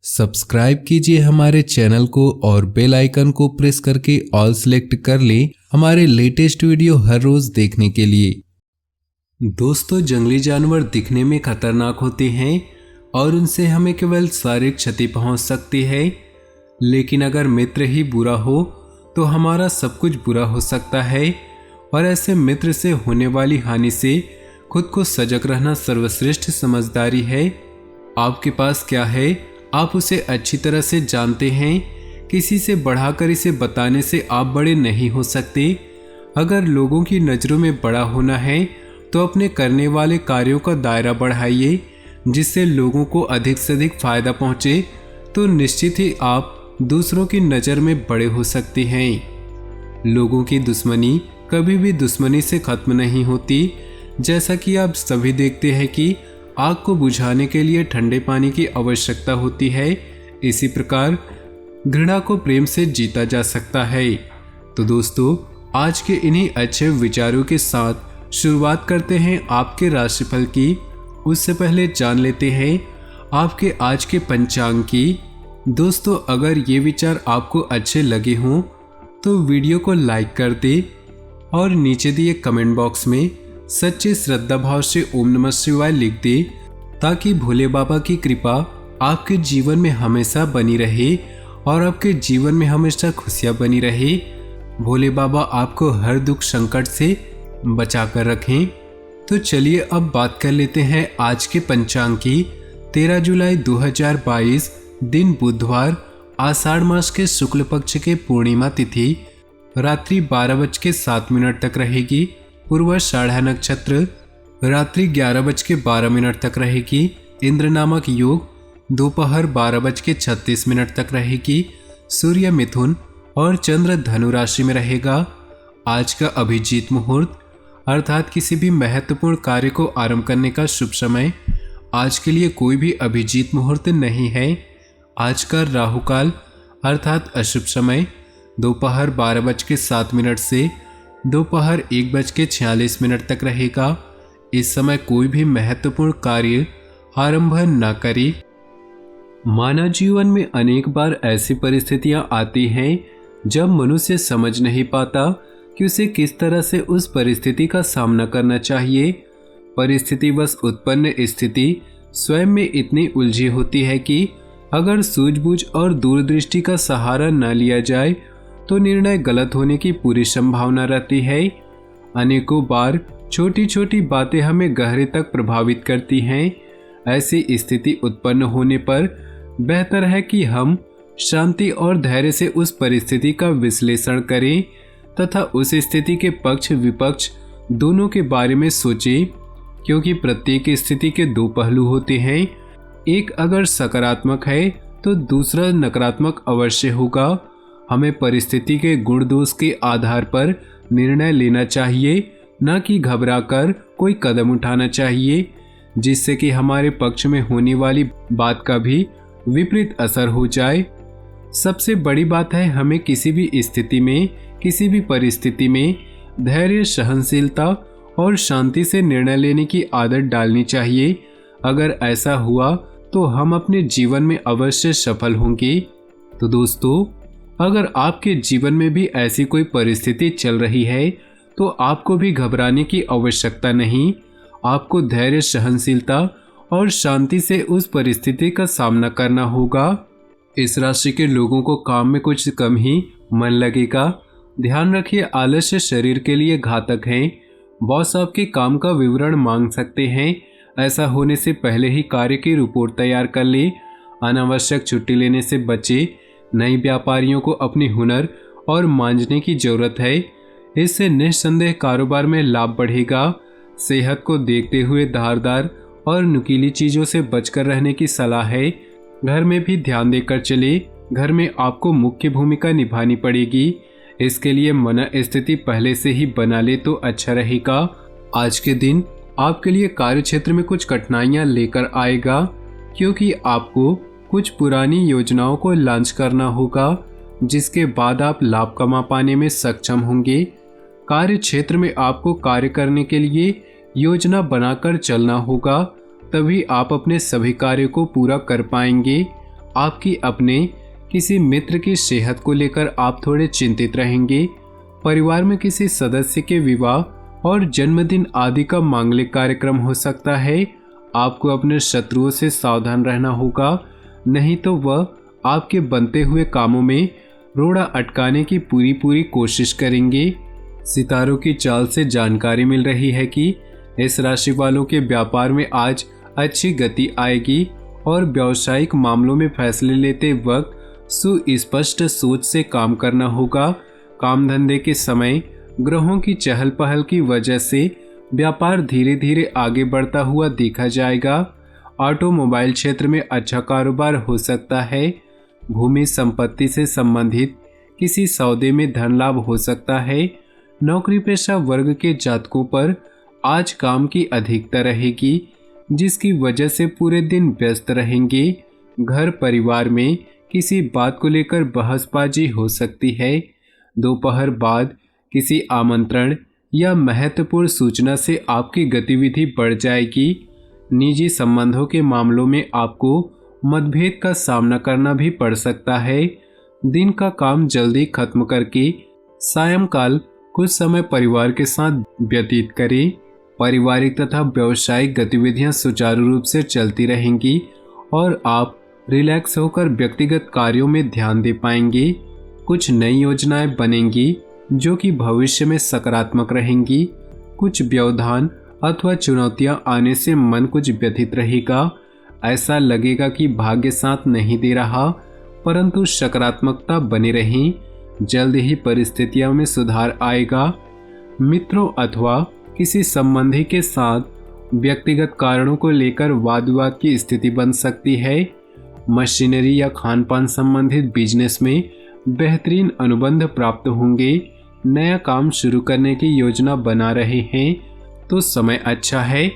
Subscribe कीजिए हमारे channel को और बेल आइकन को प्रेस करके ऑल सेलेक्ट कर लें हमारे लेटेस्ट वीडियो हर रोज देखने के लिए। दोस्तों, जंगली जानवर दिखने में खतरनाक होते हैं और उनसे हमें केवल शारीरिक क्षति पहुंच सकती है, लेकिन अगर मित्र ही बुरा हो तो हमारा सब कुछ बुरा हो सकता है। और ऐसे मित्र से होने वाली हानि से खुद को सजग रहना सर्वश्रेष्ठ समझदारी है। आपके पास क्या है आप उसे अच्छी तरह से जानते हैं। किसी से बढ़ाकर इसे बताने से आप बड़े नहीं हो सकते। अगर लोगों की नज़रों में बड़ा होना है तो अपने करने वाले कार्यों का दायरा बढ़ाइए, जिससे लोगों को अधिक से अधिक फायदा पहुंचे, तो निश्चित ही आप दूसरों की नज़र में बड़े हो सकते हैं। लोगों की दुश्मनी कभी भी दुश्मनी से खत्म नहीं होती। जैसा कि आप सभी देखते हैं कि आग को बुझाने के लिए ठंडे पानी की आवश्यकता होती है, इसी प्रकार घृणा को प्रेम से जीता जा सकता है। तो दोस्तों, आज के इन्हीं अच्छे विचारों के साथ शुरुआत करते हैं आपके राशिफल की। उससे पहले जान लेते हैं आपके आज के पंचांग की। दोस्तों, अगर ये विचार आपको अच्छे लगे हों तो वीडियो को लाइक कर दे और नीचे दिए कमेंट बॉक्स में सच्चे श्रद्धा भाव से ओम नमः शिवाय लिख दे, ताकि भोले बाबा की कृपा आपके जीवन में हमेशा बनी रहे और आपके जीवन में हमेशा खुशियां बनी रहे। भोले बाबा आपको हर दुख संकट से बचा कर रखें। तो चलिए अब बात कर लेते हैं आज के पंचांग की। 13 जुलाई 2022 दिन बुधवार, आषाढ़ मास के शुक्ल पक्ष के पूर्णिमा तिथि रात्रि 12:07 तक रहेगी। पूर्वाषाढ़ नक्षत्र रात्रि 11:12 तक रहेगी। इंद्र नामक योग दोपहर 12:36 तक रहेगी। सूर्य मिथुन और चंद्र धनु राशि में रहेगा। आज का अभिजीत मुहूर्त अर्थात किसी भी महत्वपूर्ण कार्य को आरंभ करने का शुभ समय। आज के लिए कोई भी अभिजीत मुहूर्त नहीं है। आज का राहु काल अर्थात अशुभ समय दोपहर 12:07 से दोपहर 1:46 तक रहेगा। इस समय कोई भी महत्वपूर्ण कार्य आरंभ न करें। मानव जीवन में अनेक बार ऐसी परिस्थितियां आती हैं जब मनुष्य समझ नहीं पाता कि उसे किस तरह से उस परिस्थिति का सामना करना चाहिए। परिस्थितिवश उत्पन्न स्थिति स्वयं में इतनी उलझी होती है कि अगर सूझबूझ और दूरदृष्टि का सहारा न लिया जाए तो निर्णय गलत होने की पूरी संभावना रहती है। अनेकों बार छोटी छोटी बातें हमें गहरे तक प्रभावित करती हैं। ऐसी स्थिति उत्पन्न होने पर बेहतर है कि हम शांति और धैर्य से उस परिस्थिति का विश्लेषण करें तथा उस स्थिति के पक्ष विपक्ष दोनों के बारे में सोचें, क्योंकि प्रत्येक स्थिति के दो पहलू होते हैं। एक अगर सकारात्मक है तो दूसरा नकारात्मक अवश्य होगा। हमें परिस्थिति के गुण दोष के आधार पर निर्णय लेना चाहिए, न कि घबराकर कोई कदम उठाना चाहिए, जिससे कि हमारे पक्ष में होने वाली बात का भी विपरीत असर हो जाए। सबसे बड़ी बात है हमें किसी भी स्थिति में, किसी भी परिस्थिति में धैर्य, सहनशीलता और शांति से निर्णय लेने की आदत डालनी चाहिए। अगर ऐसा हुआ तो हम अपने जीवन में अवश्य सफल होंगे। तो दोस्तों, अगर आपके जीवन में भी ऐसी कोई परिस्थिति चल रही है तो आपको भी घबराने की आवश्यकता नहीं। आपको धैर्य, सहनशीलता और शांति से उस परिस्थिति का सामना करना होगा। इस राशि के लोगों को काम में कुछ कम ही मन लगेगा। ध्यान रखिए, आलस्य शरीर के लिए घातक है। बॉस आपके काम का विवरण मांग सकते हैं। ऐसा होने से पहले ही कार्य की रिपोर्ट तैयार कर ले। अनावश्यक छुट्टी लेने से बचे। नए व्यापारियों को अपनी हुनर और मांझने की जरूरत है। इससे निस्संदेह कारोबार में लाभ बढ़ेगा। सेहत को देखते हुए धारदार और नुकीली चीज़ों से बचकर रहने की सलाह है। घर में भी ध्यान देकर चले। घर में आपको मुख्य भूमिका निभानी पड़ेगी। इसके लिए मन स्थिति पहले से ही बना ले तो अच्छा रहेगा। आज के दिन आपके लिए कार्य क्षेत्र में कुछ कठिनाइयां लेकर आएगा, क्योंकि आपको कुछ पुरानी योजनाओं को लॉन्च करना होगा, जिसके बाद आप लाभ कमा पाने में सक्षम होंगे। कार्य क्षेत्र में आपको कार्य करने के लिए योजना बनाकर चलना होगा, तभी आप अपने सभी कार्यों को पूरा कर पाएंगे। आपकी अपने किसी मित्र की सेहत को लेकर आप थोड़े चिंतित रहेंगे। परिवार में किसी सदस्य के विवाह और जन्मदिन आदि का मांगलिक कार्यक्रम हो सकता है। आपको अपने शत्रुओं से सावधान रहना होगा, नहीं तो वह आपके बनते हुए कामों में रोड़ा अटकाने की पूरी कोशिश करेंगे। सितारों की चाल से जानकारी मिल रही है कि इस राशि वालों के व्यापार में आज अच्छी गति आएगी और व्यावसायिक मामलों में फैसले लेते वक्त सुस्पष्ट सोच से काम करना होगा। काम धंधे के समय ग्रहों की चहल पहल की वजह से व्यापार धीरे धीरे आगे बढ़ता हुआ देखा जाएगा। ऑटोमोबाइल क्षेत्र में अच्छा कारोबार हो सकता है। भूमि संपत्ति से संबंधित किसी सौदे में धन लाभ हो सकता है। नौकरी पेशा वर्ग के जातकों पर आज काम की अधिकता रहेगी, जिसकी वजह से पूरे दिन व्यस्त रहेंगे। घर परिवार में किसी बात को लेकर बहसबाजी हो सकती है। दोपहर बाद किसी आमंत्रण या महत्वपूर्ण सूचना से आपकी गतिविधि बढ़ जाएगी। निजी संबंधों के मामलों में आपको मतभेद का सामना करना भी पड़ सकता है। दिन का काम जल्दी खत्म करके सायंकाल कुछ समय परिवार के साथ व्यतीत करें। पारिवारिक तथा व्यावसायिक गतिविधियां सुचारू रूप से चलती रहेंगी और आप रिलैक्स होकर व्यक्तिगत कार्यों में ध्यान दे पाएंगे। कुछ नई योजनाएं बनेंगी जो कि भविष्य में सकारात्मक रहेंगी। कुछ व्यवधान अथवा चुनौतियां आने से मन कुछ व्यथित रहेगा। ऐसा लगेगा कि भाग्य साथ नहीं दे रहा, परंतु सकारात्मकता बनी रही। जल्द ही परिस्थितियों में सुधार आएगा। मित्रों अथवा किसी संबंधी के साथ व्यक्तिगत कारणों को लेकर वाद विवाद की स्थिति बन सकती है। मशीनरी या खान पान संबंधित बिजनेस में बेहतरीन अनुबंध प्राप्त होंगे। नया काम शुरू करने की योजना बना रहे हैं तो समय अच्छा है।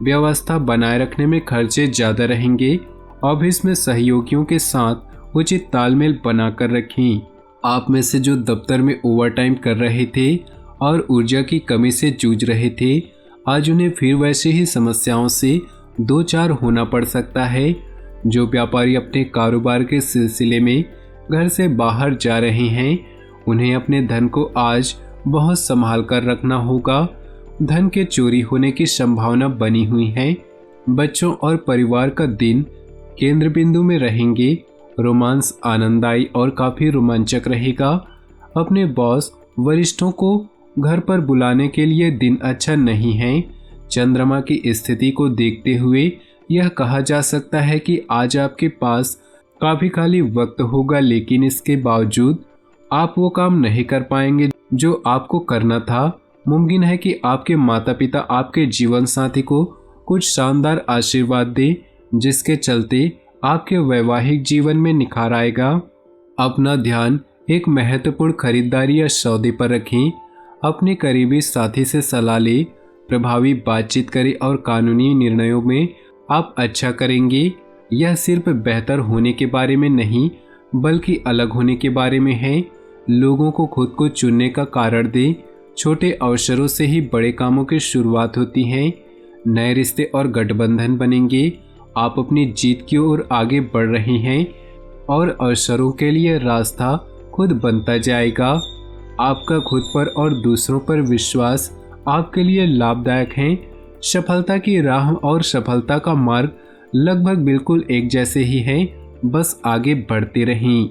व्यवस्था बनाए रखने में खर्चे ज़्यादा रहेंगे। ऑफिस में सहयोगियों के साथ उचित तालमेल बनाकर रखें। आप में से जो दफ्तर में ओवरटाइम कर रहे थे और ऊर्जा की कमी से जूझ रहे थे, आज उन्हें फिर वैसे ही समस्याओं से दो चार होना पड़ सकता है। जो व्यापारी अपने कारोबार के सिलसिले में घर से बाहर जा रहे हैं, उन्हें अपने धन को आज बहुत संभाल कर रखना होगा। धन के चोरी होने की संभावना बनी हुई है। बच्चों और परिवार का दिन केंद्र बिंदु में रहेंगे। रोमांस आनंददायी और काफ़ी रोमांचक रहेगा। अपने बॉस वरिष्ठों को घर पर बुलाने के लिए दिन अच्छा नहीं है। चंद्रमा की स्थिति को देखते हुए यह कहा जा सकता है कि आज आपके पास काफ़ी खाली वक्त होगा, लेकिन इसके बावजूद आप वो काम नहीं कर पाएंगे जो आपको करना था। मुमकिन है कि आपके माता पिता आपके जीवन साथी को कुछ शानदार आशीर्वाद दें, जिसके चलते आपके वैवाहिक जीवन में निखार आएगा। अपना ध्यान एक महत्वपूर्ण खरीदारी या सौदे पर रखें। अपने करीबी साथी से सलाह लें, प्रभावी बातचीत करें और कानूनी निर्णयों में आप अच्छा करेंगे। यह सिर्फ बेहतर होने के बारे में नहीं, बल्कि अलग होने के बारे में है। लोगों को खुद को चुनने का कारण दें। छोटे अवसरों से ही बड़े कामों की शुरुआत होती है। नए रिश्ते और गठबंधन बनेंगे। आप अपनी जीत की ओर आगे बढ़ रहे हैं और अवसरों के लिए रास्ता खुद बनता जाएगा। आपका खुद पर और दूसरों पर विश्वास आपके लिए लाभदायक है। सफलता की राह और सफलता का मार्ग लगभग बिल्कुल एक जैसे ही हैं, बस आगे बढ़ते रहें।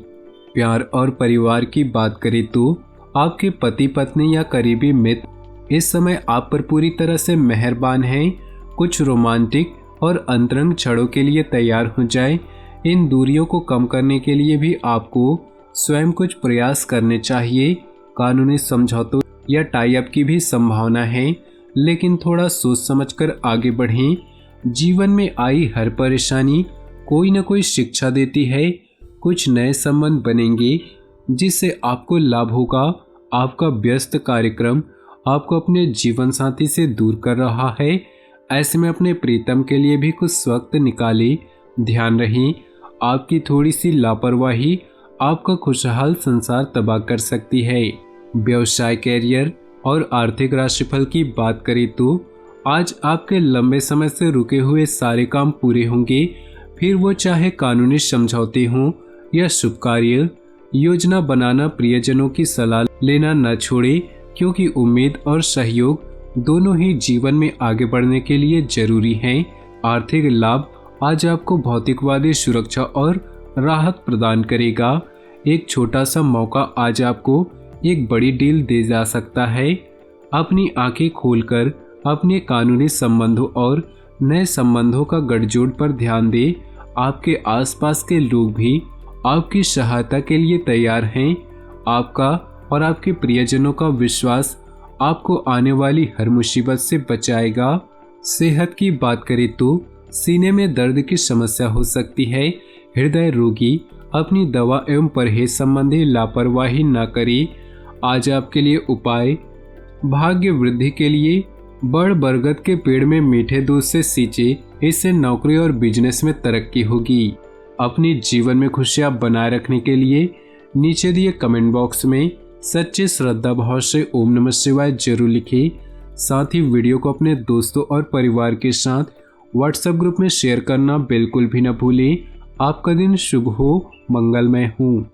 प्यार और परिवार की बात करें तो आपके पति पत्नी या करीबी मित्र इस समय आप पर पूरी तरह से मेहरबान हैं। कुछ रोमांटिक और अंतरंग क्षणों के लिए तैयार हो जाएं। इन दूरियों को कम करने के लिए भी आपको स्वयं कुछ प्रयास करने चाहिए। कानूनी समझौतों या टाई अप की भी संभावना है, लेकिन थोड़ा सोच समझकर आगे बढ़ें। जीवन में आई हर परेशानी कोई न कोई शिक्षा देती है। कुछ नए संबंध बनेंगे जिससे आपको लाभ होगा। आपका व्यस्त कार्यक्रम आपको अपने जीवन साथी से दूर कर रहा है। ऐसे में अपने प्रीतम के लिए भी कुछ वक्त निकालें। ध्यान रहे, आपकी थोड़ी सी लापरवाही आपका खुशहाल संसार तबाह कर सकती है। व्यवसाय, कैरियर और आर्थिक राशिफल की बात करें तो आज आपके लंबे समय से रुके हुए सारे काम पूरे होंगे। फिर वो चाहे कानूनी समझौते हों या शुभ कार्य। योजना बनाना, प्रियजनों की सलाह लेना न छोड़े, क्योंकि उम्मीद और सहयोग दोनों ही जीवन में आगे बढ़ने के लिए जरूरी हैं। आर्थिक लाभ आज आपको भौतिकवादी सुरक्षा और राहत प्रदान करेगा। एक छोटा सा मौका आज आपको एक बड़ी डील दे जा सकता है। अपनी आंखें खोलकर अपने कानूनी संबंधों और नए संबंधों का गठजोड़ पर ध्यान दें। आपके आसपास के लोग भी आपकी सहायता के लिए तैयार हैं। आपका और आपके प्रियजनों का विश्वास आपको आने वाली हर मुसीबत से बचाएगा। सेहत की बात करें तो सीने में दर्द की समस्या हो सकती है। हृदय रोगी अपनी दवा एवं परहेज संबंधी लापरवाही न करे। आज आपके लिए उपाय, भाग्य वृद्धि के लिए बड़ बरगद के पेड़ में मीठे दूध से सींचे, इससे नौकरी और बिजनेस में तरक्की होगी। अपनी जीवन में खुशियां बनाए रखने के लिए नीचे दिए कमेंट बॉक्स में सच्चे श्रद्धा भाव से ओम नमः शिवाय जरूर लिखें। साथ ही वीडियो को अपने दोस्तों और परिवार के साथ व्हाट्सएप ग्रुप में शेयर करना बिल्कुल भी न भूलें। आपका दिन शुभ हो, मंगलमय हो।